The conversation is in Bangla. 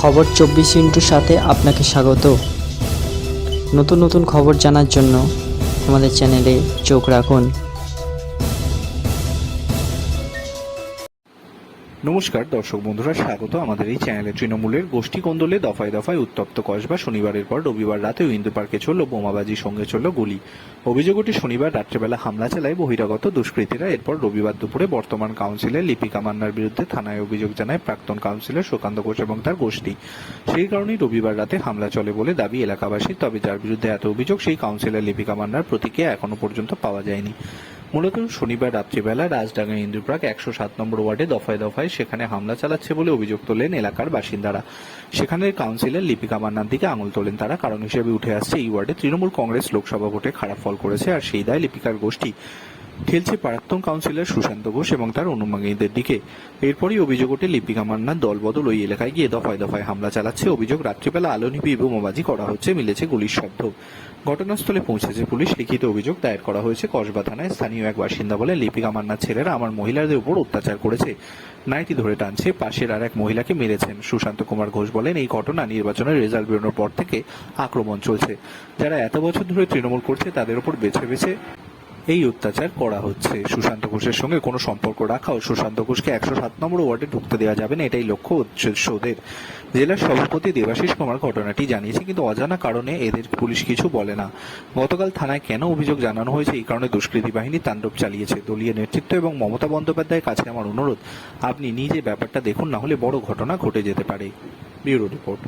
খবর 24 ইন্টুর সাথে আপনাকে স্বাগত। নতুন নতুন খবর জানার জন্য আমাদের চ্যানেলে চোখ রাখুন। নমস্কার দর্শক বন্ধুরা, স্বাগত আমাদের এই চ্যানেলে। তৃণমূলের গোষ্ঠী কোন্দলে দফায় দফায় উত্তপ্ত কসবা। শনিবারের পর রবিবার রাতেও ইন্দু পার্কে চলল বোমাবাজির সঙ্গে চলল গুলি। অভিযোগ ওঠে শনিবার রাত্রেবেলা হামলা চালায় বহিরাগত দুষ্কৃতীরা। এরপর রবিবার দুপুরে বর্তমান কাউন্সিলর লিপিকা মান্নার বিরুদ্ধে থানায় অভিযোগ জানায় প্রাক্তন কাউন্সিলর সুকান্ত ঘোষ এবং তার গোষ্ঠী। সেই কারণেই রবিবার রাতে হামলা চলে বলে দাবি এলাকাবাসীর। তবে যার বিরুদ্ধে এত অভিযোগ সেই কাউন্সিলর লিপিকা মান্নার প্রতিক্রিয়া এখনো পর্যন্ত পাওয়া যায়নি। মূলত শনিবার রাত্রিবেলা রাজডাঙ্গা ইন্দুপ্রাক 107 নম্বর ওয়ার্ডে দফায় দফায় সেখানে হামলা চালাচ্ছে বলে অভিযোগ তোলেন এলাকার বাসিন্দারা। সেখানের কাউন্সিলর লিপিকা মান্নার দিকে আঙুল তোলেন তারা। কারণ হিসেবে উঠে আসছে এই ওয়ার্ডে তৃণমূল কংগ্রেস লোকসভা ভোটে খারাপ ফল করেছে, আর সেই দায় লিপিকার গোষ্ঠী ঠেলছে প্রাক্তন কাউন্সিলর সুশান্ত ঘোষ এবং তার অনুগামীদের দিকে। এরপরই অভিযোগ ওঠে লিপিকা মান্নার দলবদল ওই এলাকায় গিয়ে দফায় দফায় হামলা চালাচ্ছে। অভিযোগ রাত্রিবেলা আলো নিভিয়ে বোমাবাজি করা হচ্ছে, মিলেছে গুলির শব্দ। ঘটনাস্থলে পৌঁছেছে পুলিশ। লিখিত অভিযোগ দায়ের করা হয়েছে কসবা থানায়। স্থানীয় এক বাসিন্দা বলে, লিপিকা মান্নার ছেলেরা আমার মহিলাদের উপর অত্যাচার করেছে, নাইটি ধরে টানছে, পাশের আর এক মহিলাকে মেরেছেন। সুশান্ত কুমার ঘোষ বলেন, এই ঘটনা নির্বাচনের রেজাল্ট বেরোনোর পর থেকে আক্রমণ চলছে। যারা এত বছর ধরে তৃণমূল করছে তাদের উপর বেছে বেছে এই অত্যাচার করা হচ্ছে। সুশান্ত ঘোষের সঙ্গে কোনো সম্পর্ক রাখা ও সুশান্ত ঘোষকে 107 নম্বর ওয়ার্ডে ঢুকতে দেওয়া যাবে না, এটাই লক্ষ্য উদ্দেশ্যদের। জেলার সভাপতি দেবাশিস কুমার ঘটনাটি জানিয়েছে, কিন্তু অজানা কারণে এদের পুলিশ কিছু বলে না। গতকাল থানায় কেন অভিযোগ জানানো হয়েছে, এই কারণে দুষ্কৃতী বাহিনী তাণ্ডব চালিয়েছে। দলীয় নেতৃত্ব এবং মমতা বন্দ্যোপাধ্যায়ের কাছে আমার অনুরোধ, আপনি নিজে ব্যাপারটা দেখুন, না হলে বড় ঘটনা ঘটে যেতে পারে। Bureau report.